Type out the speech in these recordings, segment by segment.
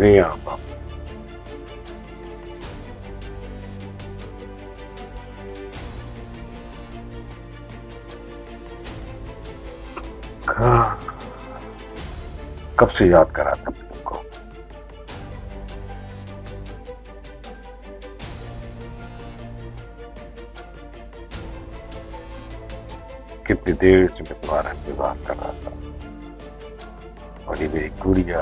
गई आप? कब से याद करा था मैं तुमको? कितनी देर से मैं तुम्हारा इंतजार कर रहा था। और ये मेरी गुड़िया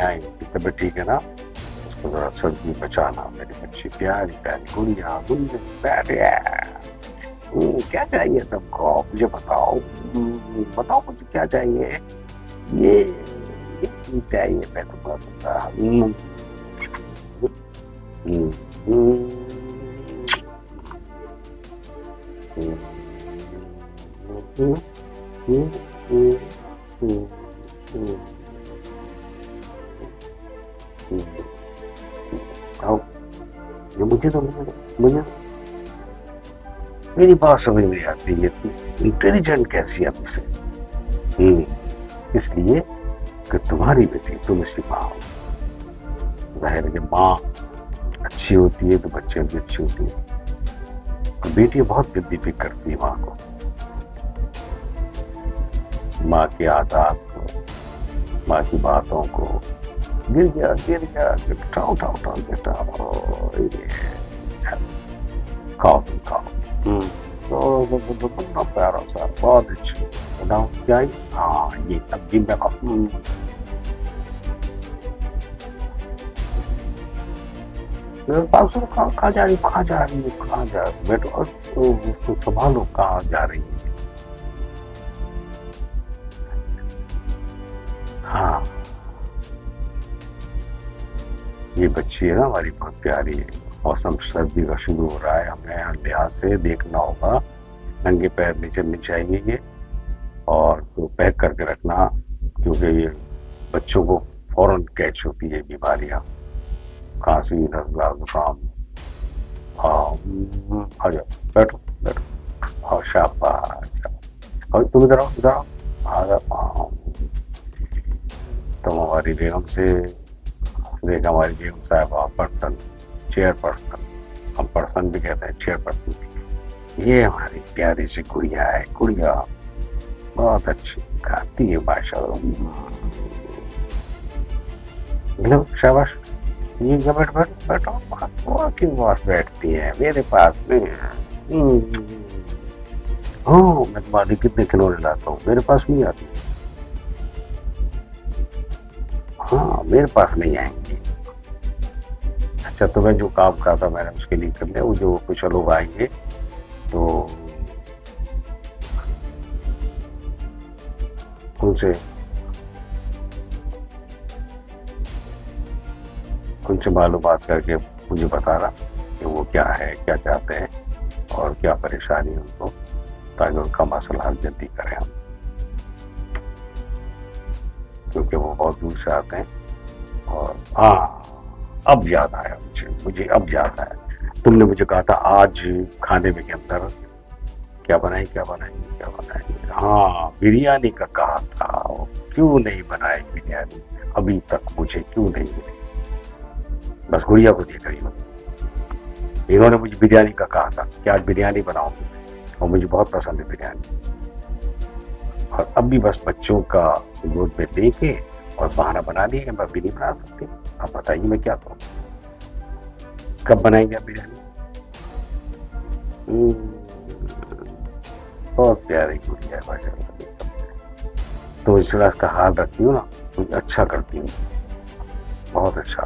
आई, तबीयत ठीक है ना? उसको जरा सर्दी बचाना, मेरी बच्ची प्यारी प्यारी गुड़िया गुड़िया प्यारी। क्या चाहिए तुमको? मुझे बताओ। बताओ मुझे क्या चाहिए। ये चीज चाहिए, मैं तुमको दूंगा। हम्म, हम्म, हम्म, हम्म, हम्म, हम्म, हम्म, हम्म। आओ, ये मुझे तो मुझे मेरी बात समझ नहीं आती है, इंटेलिजेंट कैसी है आपसे? इसलिए कि तुम्हारी बेटी तुम इसकी माँ हो। जाहिर है कि माँ अच्छी होती है तो बच्चे भी अच्छी होती है। तो बेटियां बहुत जल्दी पिक करती है माँ को, माँ के आदत को, माँ की बातों को। गिर गया गिर गया, उठाओ उठाओ उठाओ बेटा, खाओ तुम खाओ। तो बड़ा प्यारा सा, बहुत अच्छी। बताओ क्या? हाँ, ये सब्जी में खाओ। पाँच खा जा रही, खा जा रही, खा जा बेटो। तो उसको संभालो, कहाँ जा रही है? हाँ, ये बच्ची है ना हमारी, बहुत प्यारी है। मौसम सर्दी का शुरू हो रहा है, हमें लिहाज से देखना होगा। नंगे पैर नहीं चलनी चाहिए ये, और तो पैक करके रखना, क्योंकि ये बच्चों को फौरन कैच होती है बीमारियां, खांसी, नजला, जुकाम। आ जाओ, बैठो बैठो। और शाबाश। और तुम इधर आओ, इधर आओ। आ जाओ। तुम हमारी बेगम से देख, हमारी बेगम साहबा पर्सन, चेयरपर्सन, हम पर्सन भी कहते हैं, चेयरपर्सन। ये हमारी प्यारी सी गुड़िया है। गुड़िया बहुत अच्छी खाती है माशाल्लाह। शाबाश। ये बैठ बैठ बैठो। वो क्यों पास बैठती है मेरे पास में? हाँ, मैं तुम्हारे कितने खिलौने लाता हूँ, मेरे पास नहीं आती। हाँ, मेरे पास नहीं आएंगे। अच्छा, तो मैं जो काम कहा था मैंने उसके लिए कर लिया। वो जो कुछ लोग आएंगे तो उनसे उनसे मालूमात करके मुझे बताना कि वो क्या है, क्या चाहते हैं और क्या परेशानी है उनको, ताकि उनका मसला हल जल्दी करें हम, क्योंकि वो बहुत दूर से आते हैं। और हाँ, अब याद आया मुझे अब याद आया। तुमने मुझे कहा था आज खाने में के अंदर क्या बनाई, क्या बनाई, क्या बनाई? हाँ, बिरयानी का कहा था। क्यों नहीं बनाई बिरयानी अभी तक? मुझे क्यों नहीं मिली? बस गुड़िया को देख रही हूँ। इन्होंने मुझे बिरयानी का कहा था कि आज बिरयानी बनाऊंगी, और मुझे बहुत पसंद है बिरयानी। और अब भी बस बच्चों का गोद में लेके और बहाना बना लिया कि मैं भी नहीं बना सकती। अब बताइए मैं क्या करूँ? कब बनाएंगे आप बिरयानी? बहुत प्यारी गुड़िया है माशाल्लाह। तो इस क्लास का हाल रखती हूँ ना, कुछ अच्छा करती हूँ, बहुत अच्छा।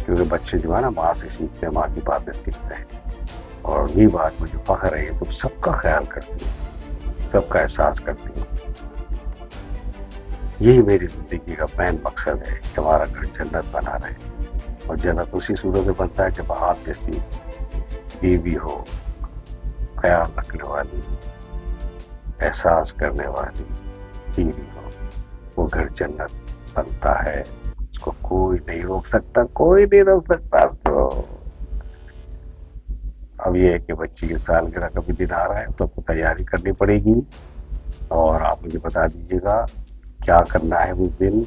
क्योंकि बच्चे जो है ना माँ से सीखते हैं, माँ की बातें सीखते हैं। और ये बात मुझे फख्र है, तुम सबका ख्याल करती हो, सबका एहसास करती हो। यही मेरी जिंदगी का मेन मकसद है कि हमारा घर जन्नत बना रहे। और जन्नत उसी सूरत में बनता है कि आप जैसी बीवी हो, ख्याल रखने वाली, एहसास करने वाली बीवी हो, वो घर जन्नत बनता है। उसको कोई नहीं रोक सकता, कोई नहीं रोक सकता उसको। अब ये है कि बच्ची की सालगिरह का भी दिन आ रहा है, तो आपको तैयारी करनी पड़ेगी। और आप मुझे बता दीजिएगा क्या करना है उस दिन।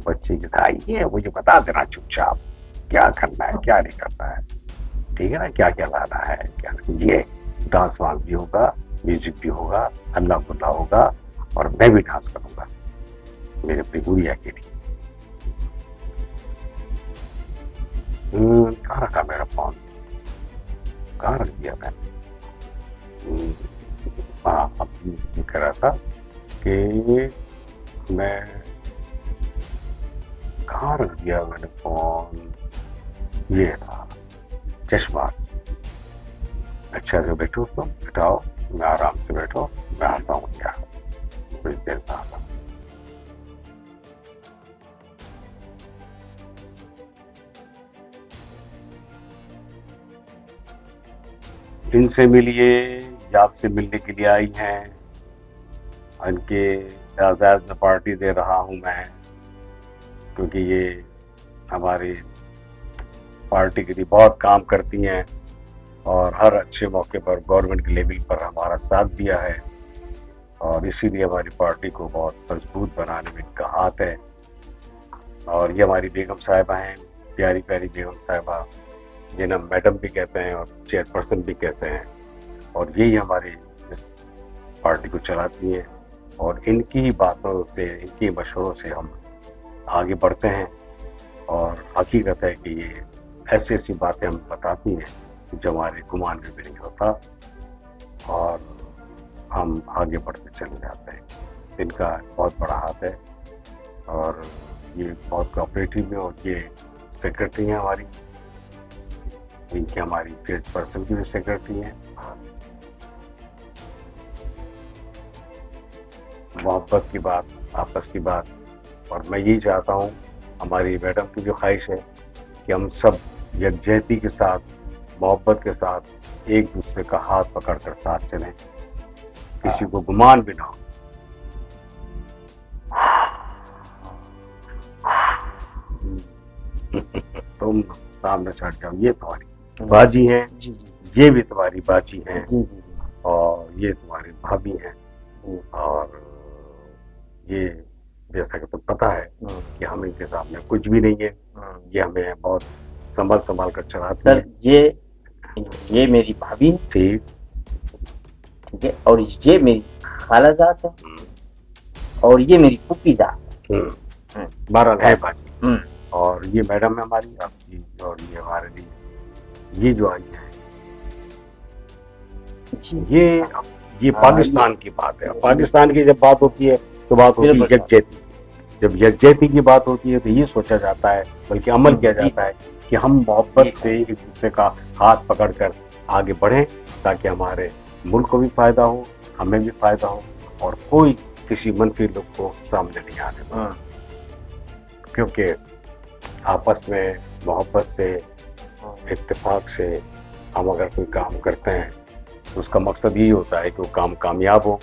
बच्चे की था ये मुझे बता देना चुपचाप क्या करना है क्या नहीं करना है, ठीक है ना, क्या क्या लाना है क्या नहीं। ये डांस वांस भी होगा, म्यूजिक भी होगा, हल्ला गुल्ला होगा और मैं भी डांस करूंगा मेरे अपनी गुड़िया के लिए। कहाँ रखा मेरा फोन, कहाँ रख दिया मैंने। हाँ अब ये कह रहा था कि मैं कहाँ रख दिया मैंने फोन, ये था चश्मा। अच्छा से बैठो तुम, बैठाओ, मैं आराम से बैठो, मैं आता हूँ यार कुछ देर में आता हूँ। इनसे मिलिए, ये आपसे मिलने के लिए आई हैं, इनके आजाद में पार्टी दे रहा हूँ मैं, क्योंकि ये हमारी पार्टी के लिए बहुत काम करती हैं और हर अच्छे मौके पर गवर्नमेंट के लेवल पर हमारा साथ दिया है और इसीलिए हमारी पार्टी को बहुत मजबूत बनाने में इनका हाथ है। और ये हमारी बेगम साहिबा हैं, प्यारी प्यारी बेगम साहिबा, जिन्हें मैडम भी कहते हैं और चेयरपर्सन भी कहते हैं, और यही हमारी इस पार्टी को चलाती हैं और इनकी ही बातों से, इनकी मशवरों से हम आगे बढ़ते हैं। और हकीकत है कि ये ऐसी ऐसी बातें हम बताती हैं जो हमारे गुमान में भी नहीं होता और हम आगे बढ़ते चले जाते हैं। इनका बहुत बड़ा हाथ है और ये बहुत कोऑपरेटिव है और ये सेक्रेटरी हैं हमारी, इनकी हमारी चेयरपर्सन की भी सेक्रेटरी हैं। मोहब्बत की बात, आपस की बात, और मैं यही चाहता हूँ, हमारी मैडम की जो ख्वाहिश है कि हम सब यकजहती के साथ, मोहब्बत के साथ एक दूसरे का हाथ पकड़कर साथ चलें, किसी को गुमान भी ना हो। तुम सामने से हट जाओ, ये तुम्हारी बाजी हैं, ये भी तुम्हारी बाजी हैं और ये तुम्हारी भाभी हैं और ये जैसा कि तुम पता है कि हम इनके सामने कुछ भी नहीं है, ये हमें बहुत संभाल कर चलाती है। सर ये मेरी भाभी, ठीक है, और ये मेरी खालाजात है और ये मेरी फूफी जात है। बहरहाल है बाजी। और ये मैडम है हमारी आपकी, और ये हमारे लिए ये जो आई है ये पाकिस्तान की बात है। पाकिस्तान की जब बात होती है तो बात होती है यकजहती। जब यकजहती की बात होती है तो ये सोचा जाता है, बल्कि अमल किया जाता है कि हम मोहब्बत से एक दूसरे का हाथ पकड़कर आगे बढ़ें ताकि हमारे मुल्क को भी फायदा हो, हमें भी फायदा हो और कोई किसी मनफी लोग को सामने नहीं आने पाए। क्योंकि आपस में मोहब्बत से, इत्तेफाक से हम अगर कोई काम करते हैं तो उसका मकसद यही होता है कि वो काम कामयाब हो,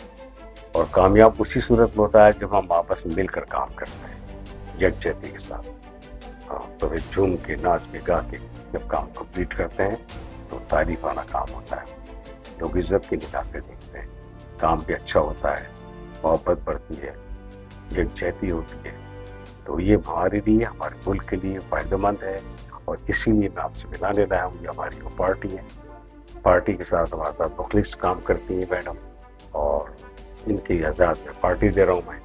और कामयाब उसी सूरत में होता है जब हम आपस में मिलकर काम करते हैं यकजहती के साथ। तो फिर झूम के, नाच के, गा के जब काम कंप्लीट करते हैं तो तारीफ आना काम होता है, लोग इज्जत की निगाह से देखते हैं, काम भी अच्छा होता है, मोहब्बत बढ़ती है, यकजहती होती है। तो ये हमारे लिए, हमारे मुल्क के लिए फ़ायदेमंद है और इसीलिए मैं आपसे मिलाने लाया हूँ। ये हमारी वो पार्टी है, पार्टी के साथ हमारे साथ मुखलिस काम करती है मैडम और इनकी आज़ाद में पार्टी दे रहा हूँ मैं।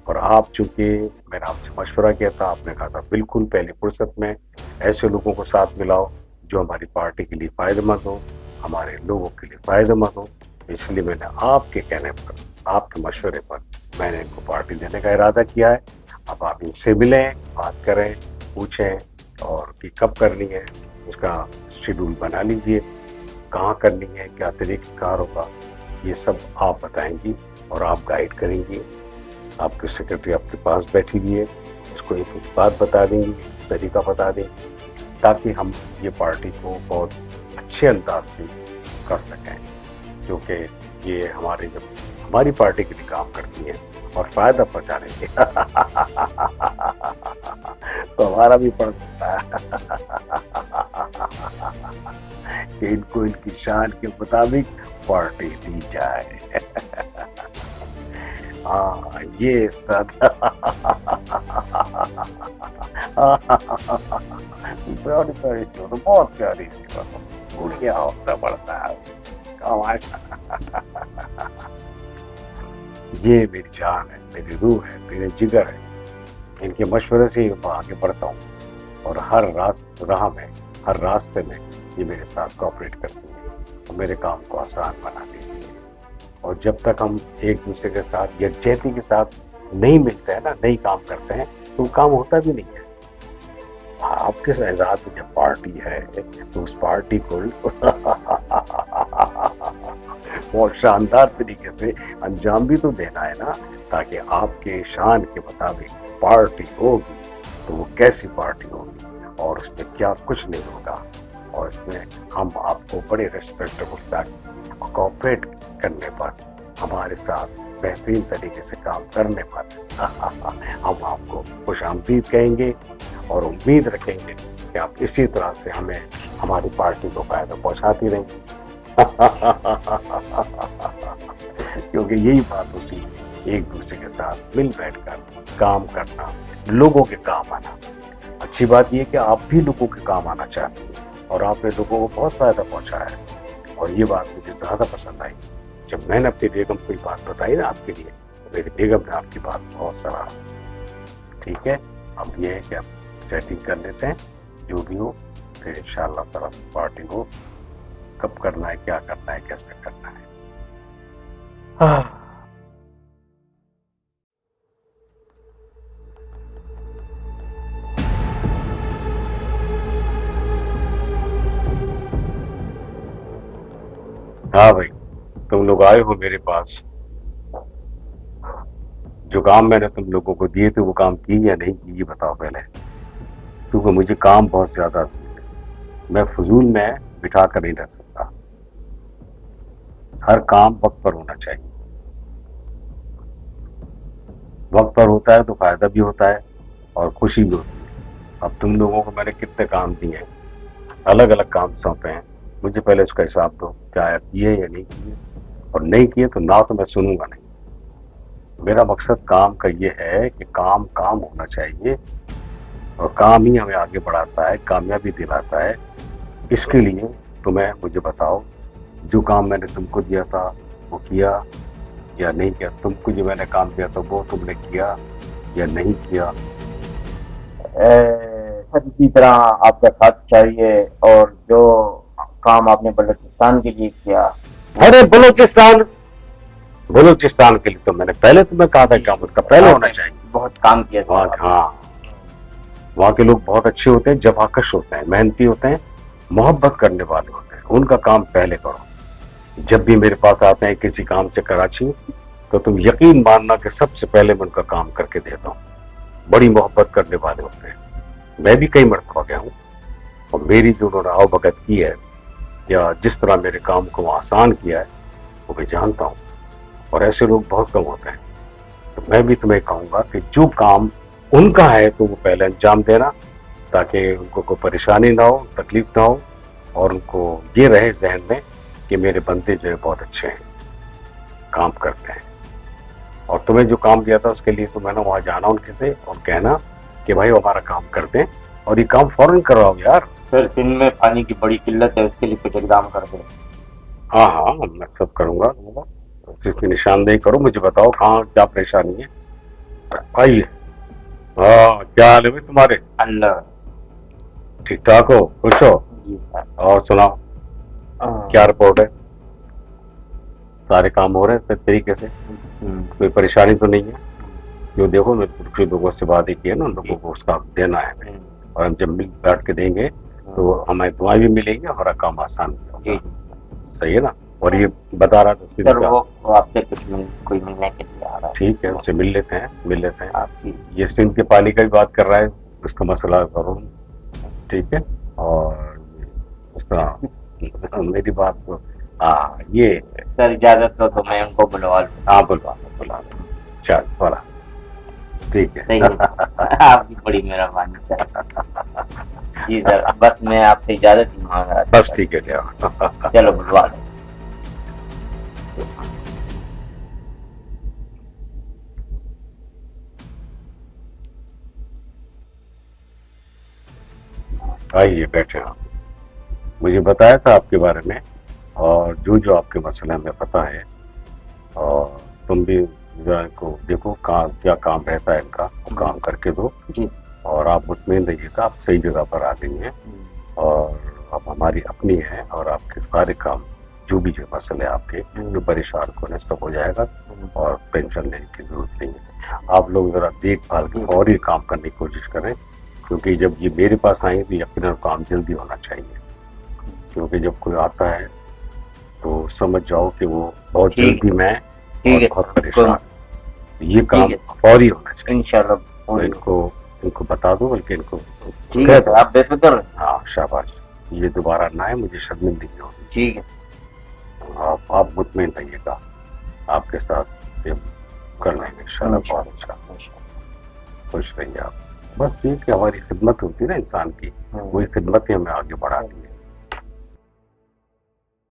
और आप चूँकि मैंने आपसे मशवरा किया था, आपने कहा था बिल्कुल पहली फुर्सत में ऐसे लोगों को साथ मिलाओ जो हमारी पार्टी के लिए फ़ायदेमंद हो, हमारे लोगों के लिए फ़ायदेमंद हो। इसलिए मैंने आपके कहने पर, आपके मशवरे पर मैंने इनको पार्टी देने का इरादा किया है। अब आप इनसे मिलें, बात करें, पूछें और कि कब करनी है उसका शेड्यूल बना लीजिए, कहाँ करनी है, क्या तरीक़ेकार होगा, ये सब आप बताएंगी और आप गाइड करेंगी। आपके सेक्रेटरी आपके पास बैठी हुई है, उसको एक एक बात बता देंगी, तरीका बता देंगी, ताकि हम ये पार्टी को बहुत अच्छे अंदाज से कर सकें। क्योंकि ये हमारे, जब हमारी पार्टी के लिए काम करती हैं और फ़ायदा पहुँचाने के तो हमारा भी फर्ज होता है कि इनको इनकी शान के मुताबिक पार्टी दी जाए। हाँ, ये इस तरह प्यारी प्यारी सी हो, तो बहुत प्यारी सी हो, गुड़िया होता पड़ता है कमाल। ये मेरी जान है, मेरी रूह है, मेरे जिगर है। इनके मशवरे से ही मैं आगे बढ़ता हूँ और हर राह में, हर रास्ते में ये मेरे साथ कोऑपरेट करती है और मेरे काम को आसान बना देती है। और जब तक हम एक दूसरे के साथ यकजहती के साथ नहीं मिलते हैं ना, नहीं काम करते हैं, तो काम होता भी नहीं है। आपके शहजाद में जब पार्टी है तो उस पार्टी को बहुत शानदार तरीके से अंजाम भी तो देना है ना, ताकि आपके शान के मुताबिक पार्टी होगी तो वो कैसी पार्टी होगी और उसमें क्या कुछ नहीं होगा। और इसमें हम आपको बड़े रेस्पेक्टेबल कोऑपरेट करने पर, हमारे साथ बेहतरीन तरीके से काम करने पर हम आपको खुशामदीद कहेंगे और उम्मीद रखेंगे कि आप इसी तरह से हमें, हमारी पार्टी को फायदा पहुंचाती रहेंगी। क्योंकि यही बात होती है, एक दूसरे के साथ मिल बैठकर काम करना, लोगों के काम आना। अच्छी बात यह कि आप भी लोगों के काम आना चाहते हैं और आपने लोगों को बहुत फायदा पहुंचाया है, और ये बात मुझे ज्यादा पसंद आई। जब मैंने अपनी बेगम को ये बात बताई ना आपके लिए, तो मेरी बेगम ने आपकी बात बहुत सराहा। ठीक है, अब ये है कि आप सेटिंग कर लेते हैं, जो भी हो, फिर इंशाल्लाह ताला पार्टी को कब करना है, क्या करना है, कैसे करना है। हाँ भाई, तुम लोग आए हो मेरे पास, जो काम मैंने तुम लोगों को दिए थे वो काम की या नहीं की, ये बताओ पहले। क्योंकि मुझे काम बहुत ज्यादा है, मैं फजूल में बिठा कर नहीं रह सकता। हर काम वक्त पर होना चाहिए, वक्त पर होता है तो फायदा भी होता है और खुशी भी होती है। अब तुम लोगों को मैंने कितने काम दिए हैं, अलग अलग काम सौंपे हैं, मुझे पहले उसका हिसाब दो, क्या किए या नहीं किए, और नहीं किए तो ना तो मैं सुनूंगा नहीं। मेरा मकसद काम का ये है कि काम काम होना चाहिए, और काम ही हमें आगे बढ़ाता है, कामयाबी दिलाता है। इसके लिए तुम्हें मुझे बताओ, जो काम मैंने तुमको दिया था वो किया या नहीं किया? तुमको जो मैंने काम दिया था वो तुमने किया या नहीं किया? सर इसी तरह आपका साथ चाहिए, और जो काम आपने बलूचिस्तान के लिए किया। अरे बलूचिस्तान, बलूचिस्तान के लिए तो मैंने पहले तुम्हें कहा था, काम उसका पहले होना चाहिए। बहुत काम किया था। हाँ, वहाँ के लोग बहुत अच्छे होते हैं, जवाकश होते हैं, मेहनती होते हैं, मोहब्बत करने वाले होते हैं, उनका काम पहले करो। जब भी मेरे पास आते हैं किसी काम से कराची, तो तुम यकीन मानना कि सबसे पहले मैं उनका काम करके देता हूँ। बड़ी मोहब्बत करने वाले होते हैं। मैं भी कई मरतबा गया हूँ, और मेरी जो उन्होंने आवभगत की है या जिस तरह मेरे काम को आसान किया है वो मैं जानता हूँ, और ऐसे लोग बहुत कम होते हैं। तो मैं भी तुम्हें कहूँगा कि जो काम उनका है तो वो पहले अंजाम देना, ताकि उनको कोई परेशानी ना हो, तकलीफ ना हो, और उनको ये रहे जहन में कि मेरे बंदे जो है बहुत अच्छे हैं, काम करते हैं। और तुम्हें जो काम दिया था उसके लिए तो मैंने वहां जाना उनके से और कहना कि भाई हमारा काम कर दें, और ये काम फौरन करवाओ यार। सर सिंध में पानी की बड़ी किल्लत है, उसके लिए कुछ इकदाम कर दो। हाँ हाँ, मैं सब करूंगा, सिर्फ निशानदेही करो, मुझे बताओ कहाँ क्या परेशानी है। आइए। हाँ, क्या हाल है भाई तुम्हारे? अल्लाह। ठीक ठाक हो, खुश हो? जी सर। और सुनाओ, क्या रिपोर्ट है? सारे काम हो रहे हैं सही तरीके से? कोई परेशानी तो नहीं है? जो देखो, मैं कुछ लोगों से बातें की है ना, उन लोगों को उसका देना है, और हम जब मिल बैठ के देंगे तो हमें दुआएं भी मिलेंगी और काम आसान भी होगा। सही है ना? और ये बता रहा था सर वो आपसे कोई मिलने के लिए आ रहा है। ठीक है, उससे मिल लेते हैं, मिल लेते हैं। आपकी ये सिंध के पानी का भी बात कर रहा है, उसका मसला करो, ठीक है? और उस तरह मेरी बात को, हाँ ये सर इजाजत हो तो मैं उनको बुलवा लूँ। हाँ, बुलवा लो, चल बोला, ठीक है। सही है। आपकी बड़ी मेहरबानी सर। जी सर, बस मैं आपसे इजाजत ही मांग रहा था। बस ठीक है, चलो बुलवा लो। आइए बैठे आप। मुझे बताया था आपके बारे में और जो जो आपके मसले हमें पता है, और तुम भी जरा इनको देखो क्या काम रहता है इनका, वो काम करके दो। जी। और आप मुतमईन रहिएगा, आप सही जगह पर आ गई हैं और आप हमारी अपनी हैं, और आपके सारे काम जो भी जो मसले आपके जो परेशान होने सब हो जाएगा, और पेंशन लेने की जरूरत नहीं है। आप लोग जरा देखभाल के और ही काम करने की कोशिश करें, क्योंकि जब ये मेरे पास आए तो यकीनन काम जल्दी होना चाहिए, क्योंकि जब कोई आता है तो समझ जाओ कि वो बहुत जल्दी में और बहुत परेशान, ये काम फौरी होना चाहिए इंशाल्लाह। तो इनको बता दो, बल्कि इनको ठीक है, आप बेफिक्र। हाँ शाबाश, ये दोबारा ना है, मुझे शर्मिंदगी होगी। ठीक है, आप मुतमईन रहिएगा, आपके साथ ये कर लेंगे इंशाल्लाह बहुत अच्छा। खुश रहिए आप। बस ये कि हमारी खिदमत होती है ना इंसान की, वही खिदमत ही हमें आगे बढ़ाती है।